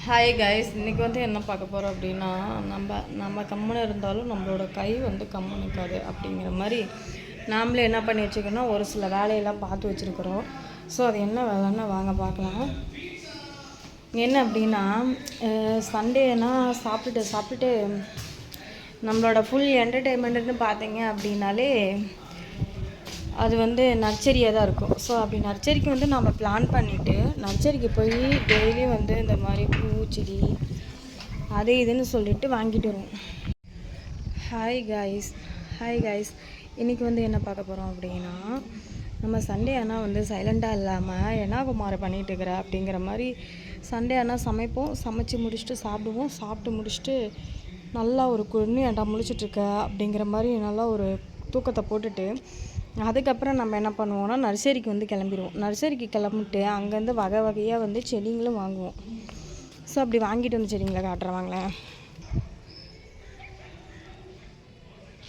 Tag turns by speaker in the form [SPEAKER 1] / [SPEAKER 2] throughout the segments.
[SPEAKER 1] Hi guys, இன்றைக்கி வந்து என்ன பார்க்க போகிறோம் அப்படின்னா, நம்ம கம்முன்னு இருந்தாலும் நம்மளோட கை வந்து கம்முன்னு இருக்காது அப்படிங்கிற மாதிரி நாமளே என்ன பண்ணி வச்சுக்கணும், ஒரு சில வேலையெல்லாம் பார்த்து வச்சுருக்குறோம். ஸோ அது என்ன வேலைன்னு வாங்க பார்க்கலாம். என்ன அப்படின்னா, சண்டேனா சாப்பிட்டுட்டு நம்மளோட ஃபுல் என்டர்டெயின்மெண்ட்டுன்னு பார்த்தீங்க அப்படின்னாலே அது வந்து நர்சரியாக தான் இருக்கும். ஸோ அப்படி நர்சரிக்கு வந்து நம்ம பிளான் பண்ணிவிட்டு நர்சரிக்கு போய் டெய்லியும் வந்து இந்த மாதிரி பூச்செடி அது இதுன்னு சொல்லிட்டு வாங்கிட்டு வருவோம். ஹாய் காய்ஸ், இன்றைக்கி வந்து என்ன பார்க்க போகிறோம் அப்படின்னா, நம்ம சண்டே ஆனால் வந்து சைலண்ட்டாக இல்லாமல் என்ன குமாரை பண்ணிகிட்டு இருக்கிற அப்படிங்கிற மாதிரி சண்டே ஆனால் சமைச்சு முடிச்சுட்டு சாப்பிட்டு முடிச்சுட்டு நல்லா ஒரு குழந்தை ஏன்டா முழிச்சிட்ருக்க அப்படிங்கிற மாதிரி நல்லா ஒரு தூக்கத்தை போட்டுட்டு அதுக்கப்புறம் நம்ம என்ன பண்ணுவோம்னா நர்சரிக்கு வந்து கிளம்பிடுவோம். நர்சரிக்கு கிளம்பிட்டு அங்கேருந்து வகை வகையாக வந்து செடிங்களும் வாங்குவோம். ஸோ அப்படி வாங்கிட்டு வந்து செடிங்களை காட்டுறவாங்களேன்.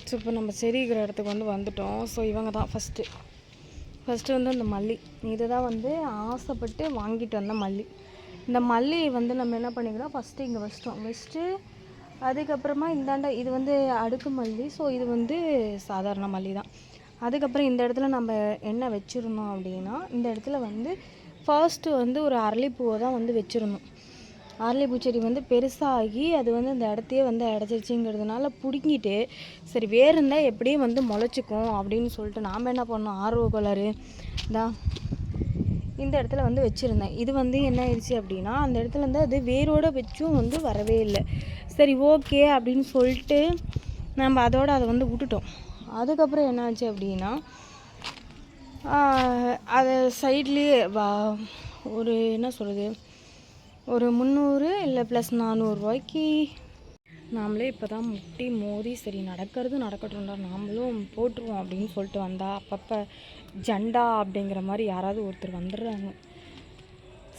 [SPEAKER 1] ஸோ இப்போ நம்ம செடி இருக்கிற இடத்துக்கு வந்து வந்துட்டோம். ஸோ இவங்க தான் ஃபஸ்ட்டு வந்து அந்த மல்லி, இதை தான் வந்து ஆசைப்பட்டு வாங்கிட்டு வந்த மல்லி. இந்த மல்லி வந்து நம்ம என்ன பண்ணிக்கிறோம், ஃபஸ்ட்டு இங்கே வச்சுட்டு அதுக்கப்புறமா இந்தாண்ட இது வந்து அடுக்கு மல்லி. ஸோ இது வந்து சாதாரண மல்லி தான். அதுக்கப்புறம் இந்த இடத்துல நம்ம என்ன வச்சுருந்தோம் அப்படின்னா, இந்த இடத்துல வந்து ஃபர்ஸ்ட்டு வந்து ஒரு அரளிப்பூவை தான் வந்து வச்சுருந்தோம். அரளிப்பூ செடி வந்து பெருசாகி அது வந்து இந்த இடத்தையே வந்து அடைச்சிருச்சுங்கிறதுனால பிடுங்கிட்டு, சரி வேறு இருந்தால் எப்படியும் வந்து முளைச்சிக்கும் அப்படின்னு சொல்லிட்டு நாம் என்ன பண்ணோம், ஆர்வ கோளாறு தான் இந்த இடத்துல வந்து வச்சுருந்தேன். இது வந்து என்ன ஆயிடுச்சு அப்படின்னா, அந்த இடத்துல வந்து அது வேரோடு வச்சும் வந்து வரவே இல்லை. சரி ஓகே அப்படின்னு சொல்லிட்டு நம்ம அதை வந்து விட்டுட்டோம். அதுக்கப்புறம் என்னாச்சு அப்படின்னா, அது சைட்லேயே ஒரு என்ன சொல்கிறது, ஒரு 300 இல்லை ப்ளஸ் 400 ரூபாய்க்கு நாமளே இப்போ தான் முட்டி மோதி சரி நடக்கட்டும்டா நாமளும் போட்டுருவோம் அப்படின்னு சொல்லிட்டு வந்தால் அப்பப்போ ஜண்டா அப்படிங்கிற மாதிரி யாராவது ஒருத்தர் வந்துடுறாங்க.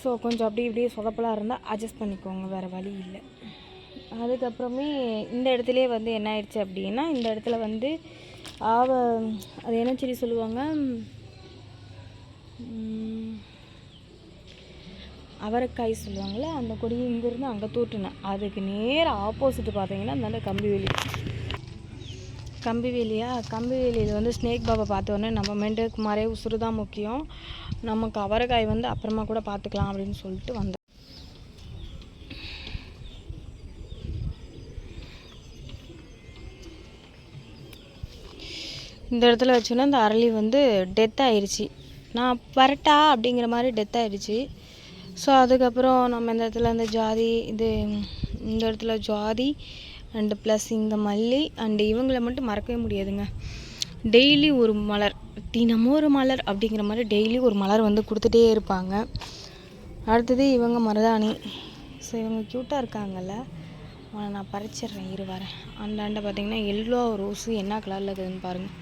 [SPEAKER 1] ஸோ கொஞ்சம் அப்படி இப்படியே சொதப்பலாக இருந்தால் அட்ஜஸ்ட் பண்ணிக்கோங்க, வேறு வழி இல்லை. அதுக்கப்புறமே இந்த இடத்துலையே வந்து என்ன ஆயிடுச்சு அப்படின்னா, இந்த இடத்துல வந்து அது என்ன செடி சொல்லுவாங்க, அவரைக்காய் சொல்லுவாங்கள்ல, அந்த கொடியை இங்கேருந்து அங்கே தூட்டுனேன். அதுக்கு நேராக ஆப்போசிட் பார்த்தீங்கன்னா இந்த கம்பிவேலியில் வந்து ஸ்னேக் பாபா பார்த்தோன்னே நம்ம மெண்டுக்கு மாதிரியே உசுறு தான் முக்கியம், நமக்கு அவரைக்காய் வந்து அப்புறமா கூட பார்த்துக்கலாம் அப்படின்னு சொல்லிட்டு வந்தோம். இந்த இடத்துல வச்சோன்னா இந்த அரளி வந்து டெத் ஆயிடுச்சு. நான் வரட்டா அப்படிங்கிற மாதிரி டெத் ஆகிடுச்சு. ஸோ அதுக்கப்புறம் நம்ம இந்த இடத்துல இந்த ஜாதி இந்த இடத்துல ஜாதி அண்டு ப்ளஸ் இந்த மல்லி அண்டு இவங்களை மட்டும் மறக்கவே முடியாதுங்க. டெய்லி ஒரு மலர், தினமும் ஒரு மலர் அப்படிங்கிற மாதிரி டெய்லி ஒரு மலர் வந்து கொடுத்துட்டே இருப்பாங்க. அடுத்தது இவங்க மருதாணி. ஸோ இவங்க க்யூட்டாக இருக்காங்கல்ல, நான் பறிச்சிட்றேன் வரேன். அந்தாண்ட பார்த்திங்கன்னா எல்லோ ரோஸு என்ன கலரில் இருக்குதுன்னு பாருங்கள்.